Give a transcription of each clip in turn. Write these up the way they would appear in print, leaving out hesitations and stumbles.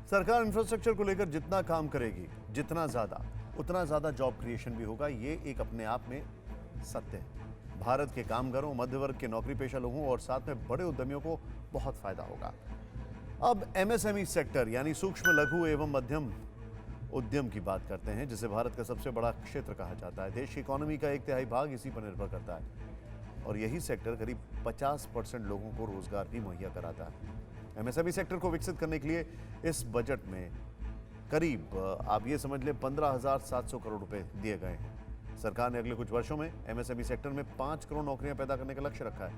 सरकार इंफ्रास्ट्रक्चर को लेकर जितना काम करेगी, जितना ज्यादा, उतना ज्यादा जॉब क्रिएशन भी होगा। ये एक अपने आप में सत्य है। भारत के कामगारों, मध्य वर्ग के नौकरी पेशा लोगों और साथ में बड़े उद्यमियों को बहुत फायदा होगा। अब एमएसएमई सेक्टर यानी सूक्ष्म, लघु एवं मध्यम उद्यम की बात करते हैं, जिसे भारत का सबसे बड़ा क्षेत्र कहा जाता है। देश की इकोनॉमी का 1/3 भाग इसी पर निर्भर करता है और यही सेक्टर करीब 50% लोगों को रोजगार भी मुहैया कराता है। एमएसएमई सेक्टर को विकसित करने के लिए इस बजट में करीब आप ये समझ लें 15,700 करोड़ रुपए दिए गए हैं। सरकार ने अगले कुछ वर्षों में एमएसएमई सेक्टर में 5 करोड़ नौकरियां पैदा करने का लक्ष्य रखा है।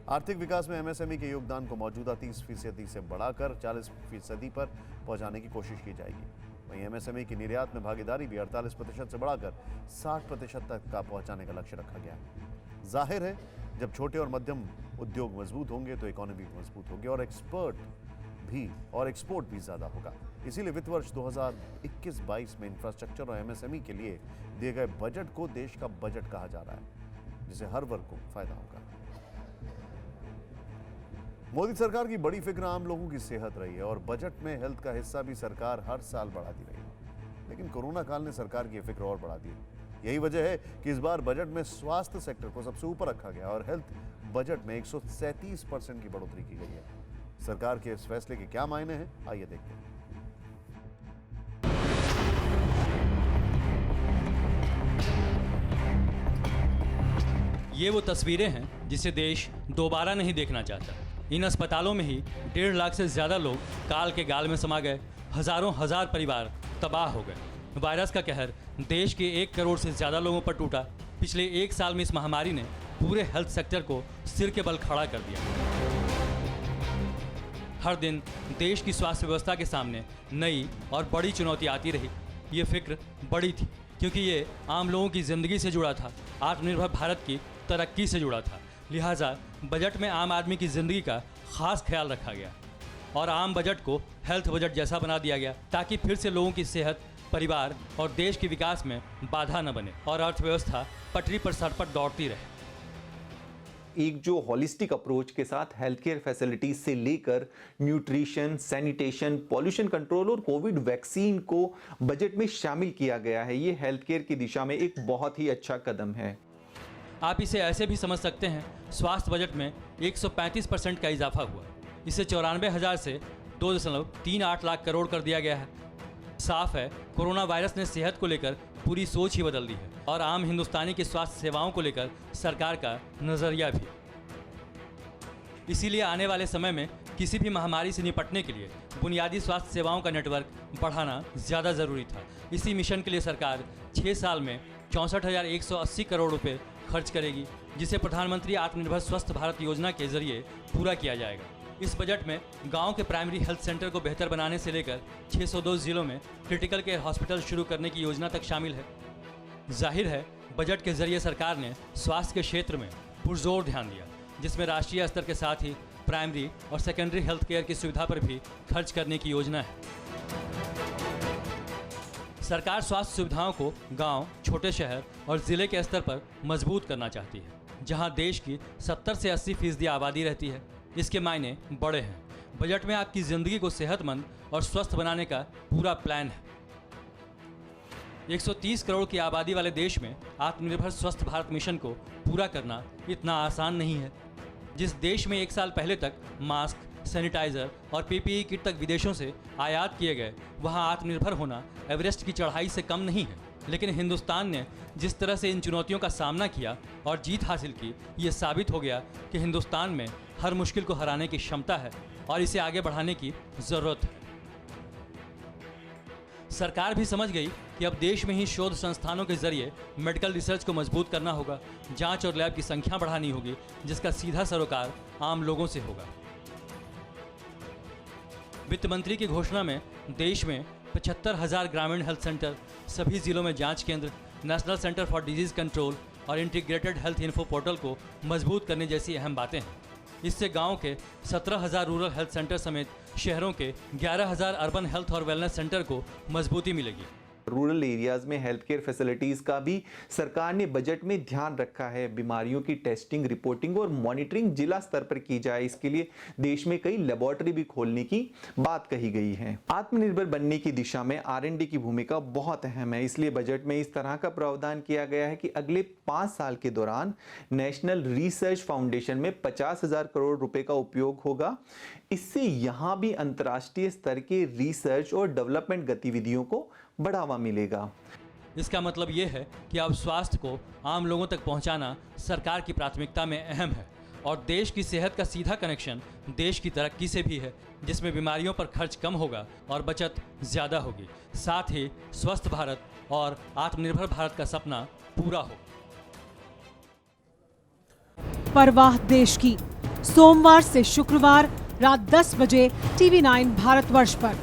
आर्थिक विकास में एमएसएमई के योगदान को मौजूदा 30% से बढ़ाकर 40% पर पहुंचाने की कोशिश की जाएगी। वहीं एमएसएमई की निर्यात में भागीदारी भी 48% से बढ़ाकर 60% तक का पहुंचाने का लक्ष्य रखा गया है। जाहिर है, जब छोटे और मध्यम उद्योग मजबूत होंगे तो इकोनॉमी भी मजबूत होगी और एक्सपोर्ट भी ज्यादा होगा। इसीलिए वित्त वर्ष 2021-22 में इंफ्रास्ट्रक्चर और एमएसएमई के लिए दिए गए बजट को देश का बजट कहा जा रहा है, जिसे हर वर्ग को फायदा होगा। मोदी सरकार की बड़ी फिक्र आम लोगों की सेहत रही है और बजट में हेल्थ का हिस्सा भी सरकार हर साल बढ़ाती रही है। लेकिन कोरोना काल ने सरकार की फिक्र और बढ़ा दी। यही वजह है कि इस बार बजट में स्वास्थ्य सेक्टर को सबसे ऊपर रखा गया और हेल्थ बजट में 137% की बढ़ोतरी की गई है। सरकार के इस फैसले के क्या मायने हैं, आइए देखते हैं। ये वो तस्वीरें हैं जिसे देश दोबारा नहीं देखना चाहता। इन अस्पतालों में ही 1.5 लाख से ज्यादा लोग काल के गाल में समा गए। हजारों हजार परिवार तबाह हो गए। वायरस का कहर देश के 1 करोड़ से ज्यादा लोगों पर टूटा। पिछले 1 साल में इस महामारी ने पूरे हेल्थ सेक्टर को सिर के बल खड़ा कर दिया। हर दिन देश की स्वास्थ्य व्यवस्था के सामने नई और बड़ी चुनौती आती रही। ये फिक्र बड़ी थी क्योंकि ये आम लोगों की जिंदगी से जुड़ा था, आत्मनिर्भर भारत की तरक्की से जुड़ा था। लिहाजा बजट में आम आदमी की जिंदगी का खास ख्याल रखा गया और आम बजट को हेल्थ बजट जैसा बना दिया गया ताकि फिर से लोगों की सेहत, परिवार और देश के विकास में बाधा न बने और अर्थव्यवस्था पटरी पर सरपट दौड़ती रहे। एक जो हॉलिस्टिक अप्रोच के साथ हेल्थ केयर फैसिलिटीज से लेकर न्यूट्रिशन, सैनिटेशन, पॉल्यूशन कंट्रोल और कोविड वैक्सीन को बजट में शामिल किया गया है, ये हेल्थ केयर की दिशा में एक बहुत ही अच्छा कदम है। आप इसे ऐसे भी समझ सकते हैं, स्वास्थ्य बजट में 135% का इजाफा हुआ। इसे 94,000 से 2.38 लाख करोड़ कर दिया गया है। साफ है, कोरोना वायरस ने सेहत को लेकर पूरी सोच ही बदल दी है और आम हिंदुस्तानी की स्वास्थ्य सेवाओं को लेकर सरकार का नजरिया भी। इसीलिए आने वाले समय में किसी भी महामारी से निपटने के लिए बुनियादी स्वास्थ्य सेवाओं का नेटवर्क बढ़ाना ज़्यादा ज़रूरी था। इसी मिशन के लिए सरकार 6 साल में 64,180 करोड़ रुपए खर्च करेगी, जिसे प्रधानमंत्री आत्मनिर्भर स्वस्थ भारत योजना के जरिए पूरा किया जाएगा। इस बजट में गांव के प्राइमरी हेल्थ सेंटर को बेहतर बनाने से लेकर 602 जिलों में क्रिटिकल केयर हॉस्पिटल शुरू करने की योजना तक शामिल है। जाहिर है, बजट के जरिए सरकार ने स्वास्थ्य के क्षेत्र में पुरजोर ध्यान दिया, जिसमें राष्ट्रीय स्तर के साथ ही प्राइमरी और सेकेंडरी हेल्थ केयर की सुविधा पर भी खर्च करने की योजना है। सरकार स्वास्थ्य सुविधाओं को गांव, छोटे शहर और जिले के स्तर पर मजबूत करना चाहती है, जहां देश की 70 से 80% आबादी रहती है। इसके मायने बड़े हैं। बजट में आपकी जिंदगी को सेहतमंद और स्वस्थ बनाने का पूरा प्लान है। 130 करोड़ की आबादी वाले देश में आत्मनिर्भर स्वस्थ भारत मिशन को पूरा करना इतना आसान नहीं है। जिस देश में 1 साल पहले तक मास्क, सैनिटाइजर और पीपीई किट तक विदेशों से आयात किए गए, वहां आत्मनिर्भर होना एवरेस्ट की चढ़ाई से कम नहीं है। लेकिन हिंदुस्तान ने जिस तरह से इन चुनौतियों का सामना किया और जीत हासिल की, ये साबित हो गया कि हिंदुस्तान में हर मुश्किल को हराने की क्षमता है और इसे आगे बढ़ाने की ज़रूरत है। सरकार भी समझ गई कि अब देश में ही शोध संस्थानों के जरिए मेडिकल रिसर्च को मजबूत करना होगा, जांच और लैब की संख्या बढ़ानी होगी, जिसका सीधा सरोकार आम लोगों से होगा। वित्त मंत्री की घोषणा में देश में 75,000 ग्रामीण हेल्थ सेंटर, सभी जिलों में जांच केंद्र, national centre for disease control और इंटीग्रेटेड हेल्थ इन्फो पोर्टल को मजबूत करने जैसी अहम बातें हैं। इससे गांव के 17,000 रूरल हेल्थ सेंटर समेत शहरों के 11,000 अर्बन हेल्थ और वेलनेस सेंटर को मजबूती मिलेगी। रूरल एरियाज में हेल्थ केयर फैसिलिटीज का भी सरकार ने बजट में ध्यान रखा है। बीमारियों की टेस्टिंग, रिपोर्टिंग और मॉनिटरिंग जिला स्तर पर की जाए, इसके लिए देश में कई लेबोरेटरी भी खोलने की बात कही गई है। आत्मनिर्भर बनने की दिशा में R&D की भूमिका बहुत अहम है, इसलिए बजट में इस तरह का प्रावधान किया गया है कि अगले 5 साल के दौरान नेशनल रिसर्च फाउंडेशन में 50,000 करोड़ रुपए का उपयोग होगा। इससे यहां भी अंतर्राष्ट्रीय स्तर के रिसर्च और डेवलपमेंट गतिविधियों को बढ़ावा मिलेगा। इसका मतलब ये है कि अब स्वास्थ्य को आम लोगों तक पहुंचाना सरकार की प्राथमिकता में अहम है और देश की सेहत का सीधा कनेक्शन देश की तरक्की से भी है, जिसमें बीमारियों पर खर्च कम होगा और बचत ज़्यादा होगी। साथ ही स्वस्थ भारत और आत्मनिर्भर भारत का सपना पूरा हो। परवाह देश की, सोमवार से शुक्रवार रात 10 बजे TV9 भारतवर्ष पर।